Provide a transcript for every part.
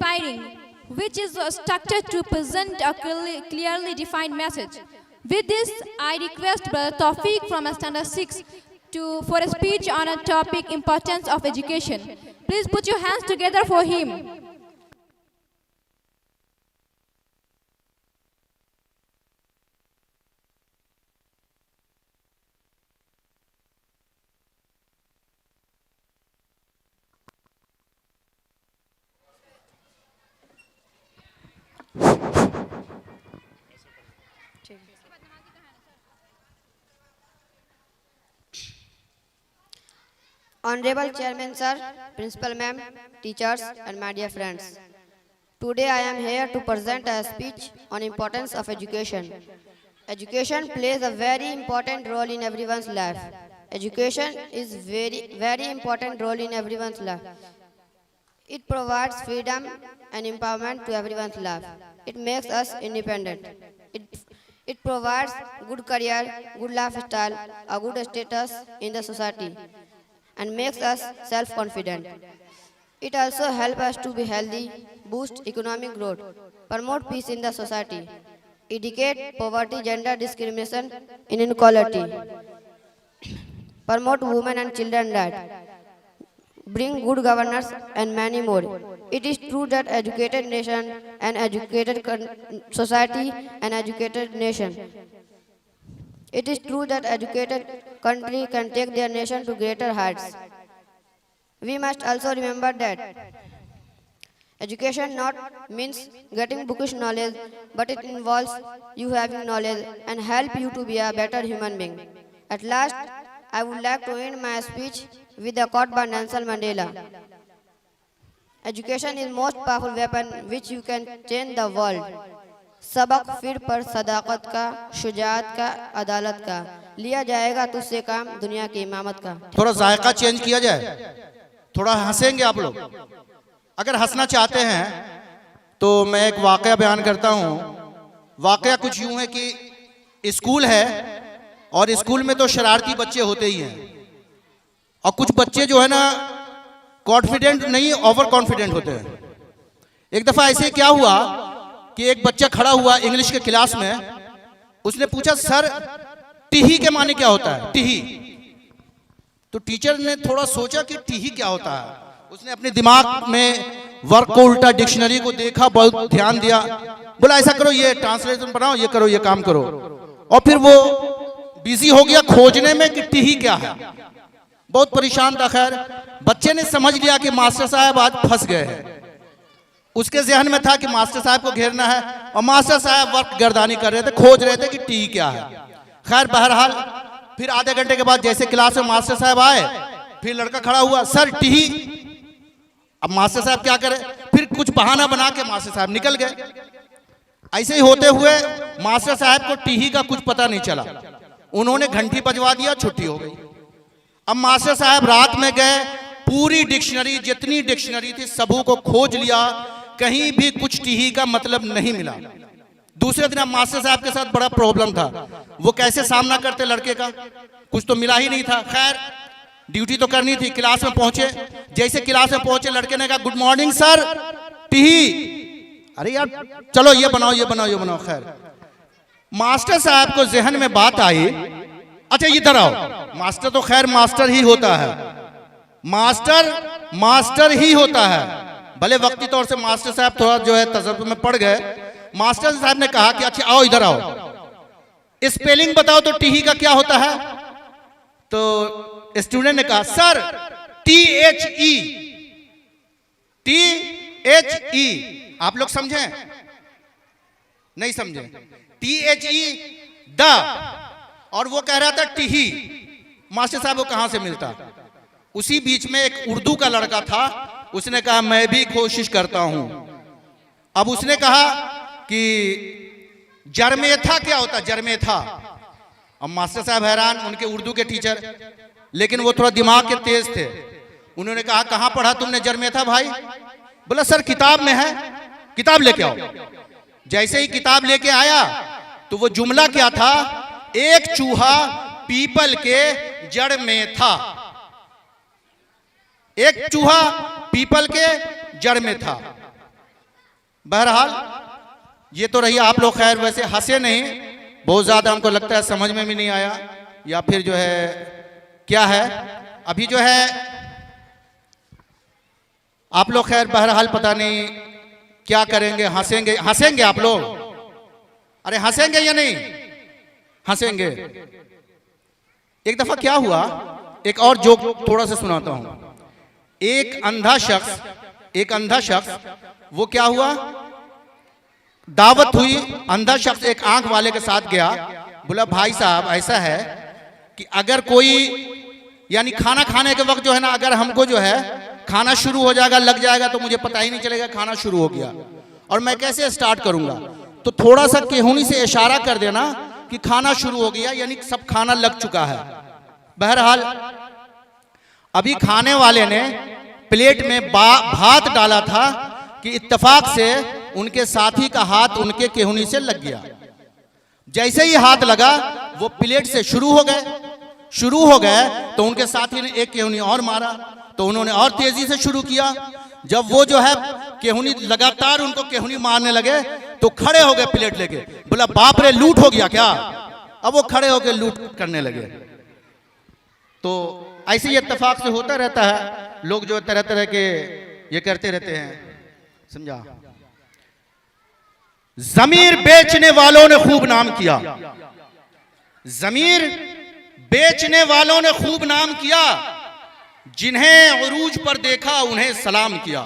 inspiring, which is structured to present a clearly defined message. With this, I request Brother Tawfiq from Standard 6 for a speech on a topic, importance of education. Please put your hands together for him. Honorable Chairman Sir, Principal Ma'am, teachers and my dear friends. Today I am here to present a speech on importance of education. Education plays a very important role in everyone's life. Education is very important role in everyone's life. It provides freedom and empowerment to everyone's life. It makes us independent. It provides good career, good lifestyle, a good status in the society, and makes us self-confident. It also helps us to be healthy, boost economic growth, promote peace in the society, eradicate poverty, gender discrimination, inequality, promote women and children rights, bring good governance, and many more. It is true that educated nation and educated society and educated nation. It is true that educated country can take their nation to greater heights. We must also remember that education not means getting bookish knowledge, but it involves you having knowledge and help you to be a better human being. At last, I would like to end my speech with a quote by Nelson Mandela. Education is most powerful weapon which you can change the world. सबक फिर पर सदाकत का, शुजात का, अदालत का, लिया जाएगा तुझसे काम दुनिया की इमामत का। थोड़ा जायका चेंज किया जाए, थोड़ा हंसेंगे आप लोग। अगर हंसना चाहते हैं तो मैं एक वाकया बयान करता हूँ। वाकया कुछ यूं है कि स्कूल है और स्कूल में तो शरारती बच्चे होते ही हैं, और कुछ बच्चे जो है ना कॉन्फिडेंट नहीं, ओवर कॉन्फिडेंट होते हैं। एक दफा ऐसे क्या हुआ कि एक बच्चा खड़ा हुआ इंग्लिश के क्लास में, उसने पूछा सर टीही के माने क्या होता है, टीही। तो टीचर ने थोड़ा सोचा कि टीही क्या होता है। उसने अपने दिमाग में वर्क को उल्टा डिक्शनरी को देखा, बहुत ध्यान दिया, बोला ऐसा करो, ये ट्रांसलेशन बनाओ, ये करो, ये काम करो। और फिर वो बिजी हो गया खोजने में कि टीही क्या है। बहुत परेशान था। खैर बच्चे ने समझ लिया कि मास्टर साहब आज फंस गए हैं। उसके जहन में था कि मास्टर साहब को घेरना है, और मास्टर साहब वर्क गर्दानी कर रहे थे, खोज रहे थे कि टी क्या है। खैर बहरहाल फिर आधे घंटे के बाद जैसे क्लास में मास्टर साहब आए, फिर लड़का खड़ा हुआ, सर टी। अब मास्टर साहब क्या करे, फिर कुछ बहाना बना के मास्टर साहब निकल गए। ऐसे ही होते हुए मास्टर साहब को टी का कुछ पता नहीं चला। उन्होंने घंटी बजवा दिया, छुट्टी हो गई। अब मास्टर साहब रात में गए, पूरी डिक्शनरी, जितनी डिक्शनरी थी सबों को खोज लिया, कहीं भी कुछ टीही का मतलब नहीं मिला। दूसरे दिन मास्टर साहब के साथ बड़ा प्रॉब्लम था। वो कैसे सामना करते लड़के का, कुछ तो मिला ही नहीं था। खैर ड्यूटी तो करनी थी। क्लास में पहुंचे, जैसे क्लास में पहुंचे लड़के ने कहा गुड मॉर्निंग सर, टीही। अरे यार चलो ये बनाओ, ये बनाओ, ये बनाओ। खैर मास्टर साहब को जहन में बात आई, अच्छा इधर आओ। मास्टर तो खैर मास्टर ही होता है, मास्टर ही होता है। भले वक्ती तौर से मास्टर साहब थोड़ा जो है तजर्बे में पड़ गए। मास्टर साहब ने कहा कि अच्छा आओ इधर आओ, स्पेलिंग बताओ तो टीही का क्या होता है। तो स्टूडेंट ने कहा सर THE। आप लोग समझे नहीं समझे? THE द, और वो कह रहा था टीही। मास्टर साहब को कहां से मिलता। उसी बीच में एक उर्दू का लड़का था, उसने कहा मैं भी कोशिश करता हूं। अब उसने कहा कि जरमेथा क्या होता, जरमेथा। अब मास्टर साहब हैरान, उनके उर्दू के टीचर, लेकिन वो थोड़ा दिमाग के तेज थे। उन्होंने कहा कहां पढ़ा तुमने जरमेथा भाई? बोला सर किताब में है। किताब लेके आओ। जैसे ही किताब लेके आया तो वो जुमला क्या था, एक चूहा पीपल के जड़ में था। एक चूहा पीपल के जड़ में था। बहरहाल ये तो रही, आप लोग खैर वैसे हंसे नहीं, बहुत ज्यादा हमको लगता है समझ में भी नहीं आया या फिर जो है क्या है। अभी जो है आप लोग खैर बहरहाल पता नहीं क्या करेंगे, हंसेंगे, हंसेंगे आप लोग, अरे हंसेंगे या नहीं हंसेंगे। एक दफा क्या हुआ, एक और जोक थोड़ा सा सुनाता हूं। एक अंधा शख्स वो क्या हुआ, दावत हुई, अंधा शख्स एक आंख वाले के साथ गया, बोला भाई साहब ऐसा है कि अगर कोई यानी खाना खाने के वक्त जो है ना, अगर हमको जो है खाना शुरू हो जाएगा, लग जाएगा, तो मुझे पता ही नहीं चलेगा खाना शुरू हो गया और मैं कैसे स्टार्ट करूंगा, तो थोड़ा सा केहूनी से इशारा कर देना कि खाना शुरू हो गया, यानी सब खाना लग चुका है। बहरहाल अभी खाने वाले ने प्लेट में भात डाला था कि इत्तेफाक से उनके साथी का हाथ उनके केहूनी से लग गया। जैसे ही हाथ लगा वो प्लेट से शुरू हो गए तो उनके साथी ने एक केहूनी और मारा, तो उन्होंने और तेजी से शुरू किया। जब वो जो है केहूनी लगातार उनको केहूनी मारने लगे तो खड़े हो गए प्लेट लेके, बोला बाप रे लूट हो गया क्या। अब वो खड़े होकर लूट करने लगे। तो ऐसे ही इत्तेफाक से होता रहता है, लोग जो तरह तरह के ये करते रहते हैं, समझा। ज़मीर बेचने वालों ने खूब नाम किया, ज़मीर बेचने वालों ने खूब नाम किया, जिन्हें उरूज पर देखा उन्हें सलाम किया।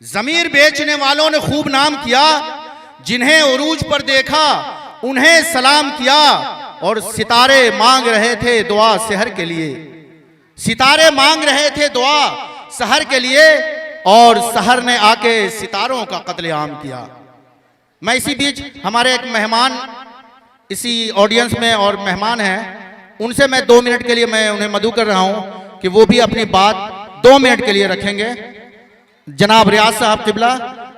ज़मीर बेचने वालों ने खूब नाम किया, जिन्हें उरूज पर देखा उन्हें सलाम किया। और सितारे मांग रहे थे दुआ सहर के लिए, सितारे मांग रहे थे दुआ सहर के लिए, और सहर ने आके सितारों का कत्लेआम किया। मैं इसी बीच हमारे एक मेहमान इसी ऑडियंस में और मेहमान हैं, उनसे मैं 2 मिनट के लिए मैं उन्हें मदऊ कर रहा हूं कि वो भी अपनी बात 2 मिनट के लिए रखेंगे। जनाब रियाज साहब किबला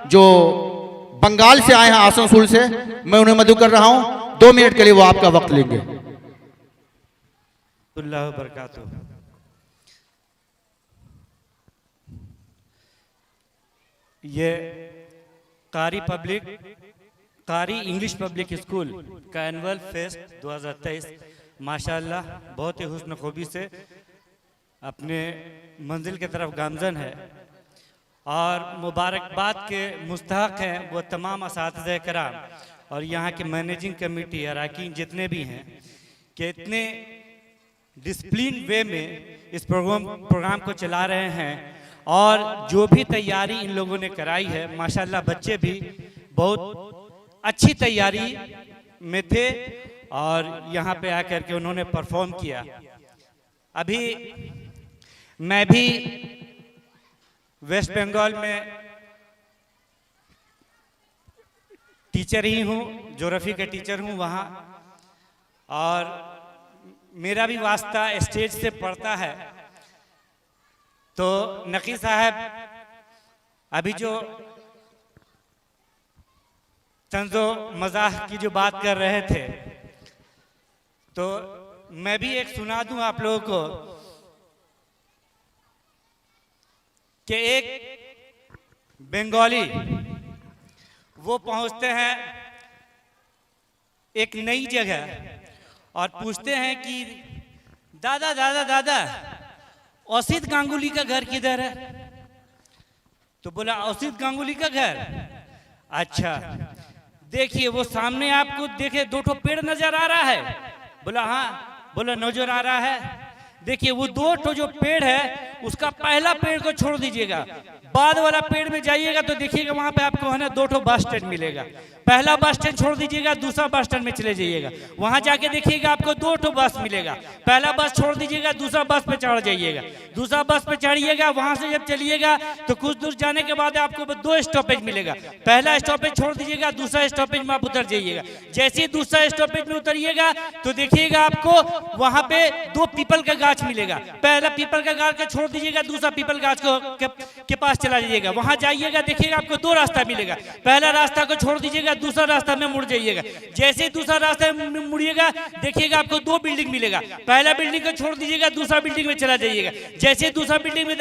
जो बंगाल से आए हैं, आसनसोल से, मैं उन्हें मदऊ कर रहा हूं। 2 मिनट के लिए वो आपका वक्त लेंगे। अल्लाह बरकातहू। ये कारी इंग्लिश पब्लिक स्कूल का एनुअल फेस्ट 2023 माशाअल्लाह बहुत ही हुस्न खूबी से अपने मंजिल की तरफ गामजन है, और मुबारकबाद के मुस्तहक हैं वो तमाम असातिज़े कराम और यहाँ के मैनेजिंग कमेटी अरकान जितने भी हैं कि इतने डिसिप्लिन वे में इस प्रोग्राम को चला रहे हैं। और जो भी तैयारी इन लोगों ने कराई है माशाल्लाह, बच्चे भी बहुत अच्छी तैयारी में थे और यहाँ पे आकर के उन्होंने परफॉर्म किया। अभी मैं भी वेस्ट बंगाल में टीचर ही हूँ, ज्योग्राफी का टीचर हूँ वहाँ, और मेरा भी वास्ता स्टेज से पड़ता है। तो नकी साहब अभी जो तंजो मजाक की जो बात कर रहे थे, तो मैं भी एक सुना दूं आप लोगों को कि एक बंगाली वो पहुंचते हैं एक नई जगह और पूछते हैं कि दादा दादा दादा औसित गांगुली का घर किधर है। तो बोला औसित गांगुली का घर, अच्छा देखिए वो सामने आपको देखे 2 पेड़ नजर आ रहा है। बोला हाँ, बोला नजर आ रहा है। देखिए वो 2 जो पेड़ है उसका पहला पेड़ को छोड़ दीजिएगा, बाद वाला पेड़ में जाइएगा तो देखिएगा वहां पे आपको है ना 2 बस स्टैंड मिलेगा। पहला बस स्टैंड छोड़ दीजिएगा, दूसरा बस स्टैंड में चले जाइएगा, वहां जाके देखिएगा आपको 2 बस मिलेगा। पहला बस छोड़ दीजिएगा, दूसरा बस पे चढ़ जाइएगा, दूसरा बस पे चढ़िएगा, वहां से जब चलिएगा तो कुछ दूर जाने के बाद आपको 2 स्टॉपेज मिलेगा। पहला स्टॉपेज छोड़ दीजिएगा, दूसरा स्टॉपेज में आप उतर जाइएगा। जैसे ही दूसरा स्टॉपेज में उतरिएगा तो देखिएगा आपको वहां पे 2 पीपल का गाछ मिलेगा। पहला पीपल का गाछ को छोड़ दीजिएगा, दूसरा पीपल गाछ के पास चला जाइएगा, वहां जाइएगा देखिएगा आपको 2 रास्ता मिलेगा। पहला रास्ता को छोड़ दीजिएगा, दूसरा रास्ता में मुड़ जाइएगा। जैसे ही दूसरा रास्ता में मुड़िएगा देखिएगा आपको 2 बिल्डिंग मिलेगा। पहला बिल्डिंग को छोड़ दीजिएगा, दूसरा बिल्डिंग में चला जाइएगा। जैसे दूसरा बिल्डिंग में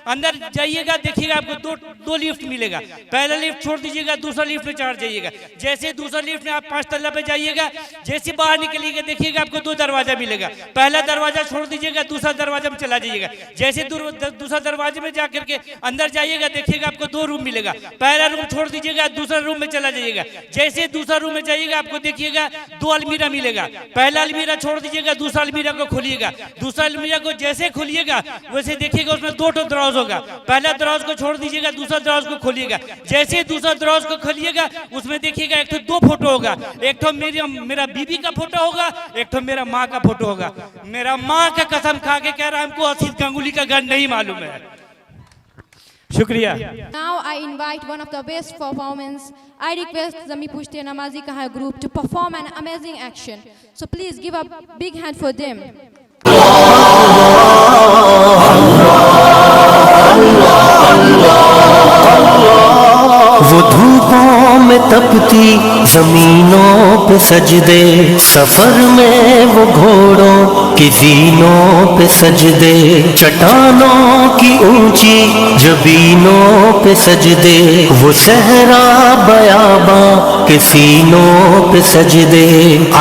अंदर जाइएगा, देखिएगा आपको दो लिफ्ट मिलेगा। पहला लिफ्ट छोड़ दीजिएगा, दूसरा लिफ्ट में चढ़ जाइएगा। जैसे दूसरा लिफ्ट में आप 5 तल्ला पे जाइएगा, जैसे बाहर निकलिएगा देखिएगा आपको 2 दरवाजा मिलेगा। पहला दरवाजा छोड़ दीजिएगा, दूसरा दरवाजा में चला जाइएगा। जैसे दूसरा दरवाजे में जाकर के अंदर जाइएगा देखिएगा आपको 2 रूम मिलेगा। पहला रूम छोड़ दीजिएगा, दूसरा रूम में चला जाइएगा। जैसे दूसरा रूम में जाइएगा आपको देखिएगा 2 अलमीरा मिलेगा। पहला अलमीरा छोड़ दीजिएगा, दूसरा अलमीरा को खोलिएगा। दूसरा अलमीरा को जैसे खोलिएगा वैसे देखिएगा उसमें 2 दरवाजा होगा। पहला दरवाजा को छोड़ दीजिएगा, दूसरा दरवाजा को खोलिएगा। जैसे दूसरा दरवाजा को खोलिएगा उसमें देखिएगा एक तो 2 फोटो होगा। एक तो मेरा बीबी का फोटो होगा, एक तो मेरा माँ का फोटो होगा। मेरा माँ का कसम खा के कह रहा है हमको असित गांगुली का घर नहीं मालूम है। शुक्रिया। Now I invite one of the best performance. I request Zami Pushti Namazi Kaha group to perform an amazing action. So please give a big hand for them. वो धूपों में तपती जमीनों पे सजदे, सफर में वो घोड़ों की जीनों पे सजदे, चट्टानों की ऊंची जबीनों पे सजदे, वो सहरा बयाबां के सीनों पे सजदे,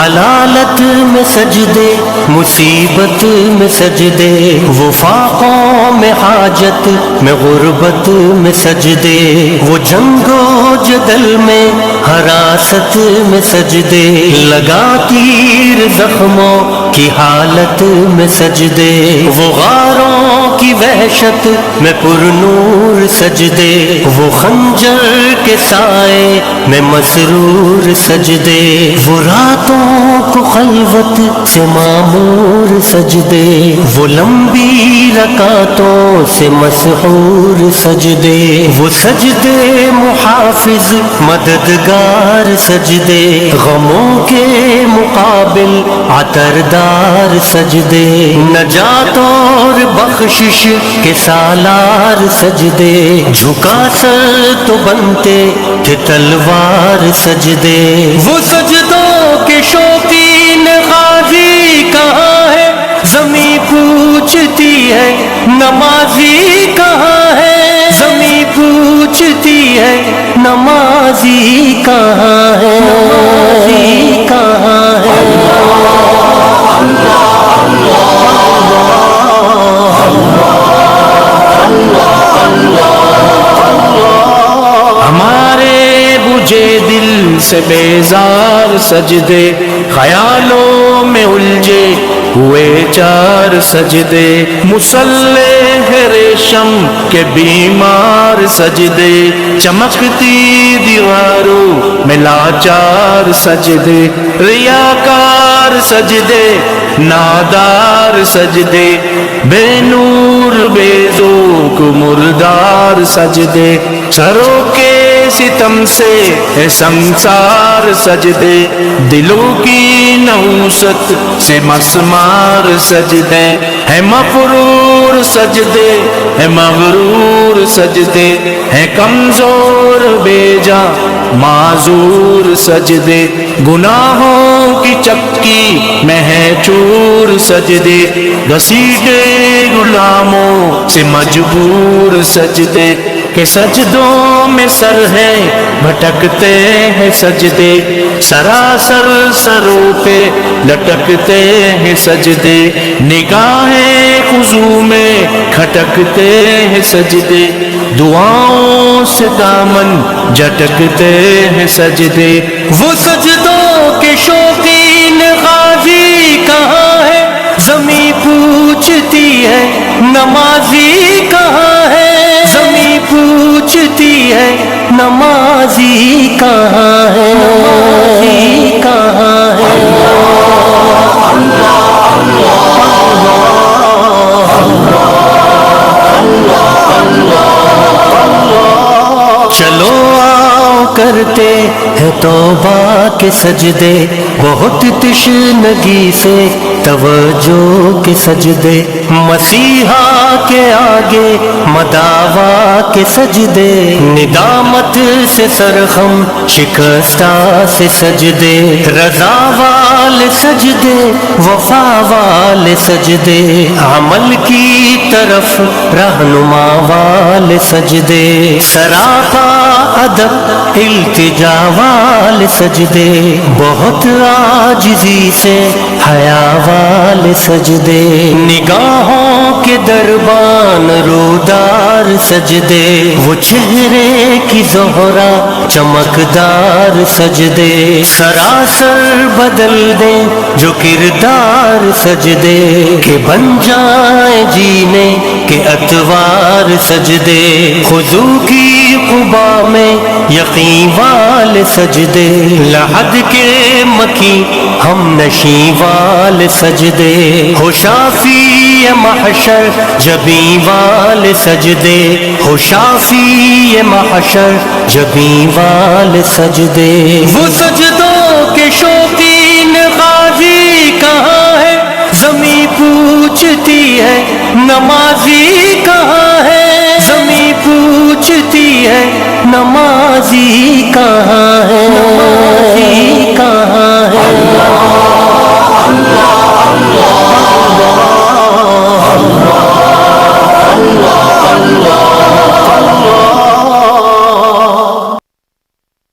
अलालत में सजदे, मुसीबत में सजदे, वो फाकों में हाजत में गुर्बत में सजदे, वो जंगो जदल में हरासत में सजदे, लगा तीर जख्मों की हालत में सजदे, वो गारों की वहशत में पुरनूर सजदे, वो खंजर के साए में मसरूर सजदे, वो रातों को खलवत से मामूर सजदे, वो लंबी रकातों से मसहूर सजदे, वो सजदे मुहाफिज मददगार सजदे, गमों के मुकाबिल अतरदार सजदे, नजात और बख्शिश के सालार सजदे, झुका सर तो बनते थे तलवार सजदे, वो सजदों के शौकीन गाजी कहाँ है, ज़मीं पूछती है नमाजी कहाँ है, ज़मीं पूछती है नमाजी कहाँ है, नमाजी कहाँ है। हमारे बुझे दिल से बेजार सजदे, ख्यालों में उलझे हुए 4 सजदे, मुसल्ले है रेशम के बीमार सजदे, चमकती दीवारों में लाचार सजदे, रियाकार सजदे, नादार सजदे, बेनूर बेज़ोक मुर्दार सजदे, सरों के सितम से है संसार सजदे, दिलों की नहुसत से मसमार सजदे, है मफरूर सजदे, है मगरूर सजदे, है कमजोर बेजा माजूर सजदे, गुनाहों की चक्की में है चूर सजदे, घसीटे गुलामों से मजबूर सजदे, के सजदों में सर है भटकते हैं सजदे, सरासर सरों पे लटकते हैं सजदे, निगाहें खुजू में खटकते हैं सजदे, दुआओं से दामन झटकते हैं सजदे, वो सजदों के शौकीन गाजी कहाँ है, ज़मीं पूछती है नमाजी कहाँ है, ज़मीं पूछती है नमाजी कहाँ है, नमाजी कहाँ है। चलो आओ करते हैं तौबा के सजदे, बहुत तशनगी से तवज्जो के सजदे, मसीहा के आगे मदावा के सजदे, निदामत से सरखम शिकस्ता से सजदे, रजा वाले सजदे, वफा वाले सजदे, अमल की तरफ रहनुमा वाले सजदे, सरापा अदब इल्तिजा वाले सजदे, बहुत आजिज़ी से हया वाले सजदे, निगाहों के दरबान रोदार सजदे, वो चेहरे की ज़ोहरा चमकदार सजदे, सरासर बदल दे जो किरदार सजदे, के बन जाए जीने के अतवार सजदे, खुजू की कुबा में यकीन वाले सजदे, लहद के मकी हम नशी वाले सजदे, हो शाफी महशर जबी वाले सजदे, हो शाफी महशर जबी वाले सजदे, वो सजदों के शौकीन गाजी कहाँ है, ज़मीं पूछती है नमाजी कहाँ है, ज़मीं पूछती है नमाजी कहाँ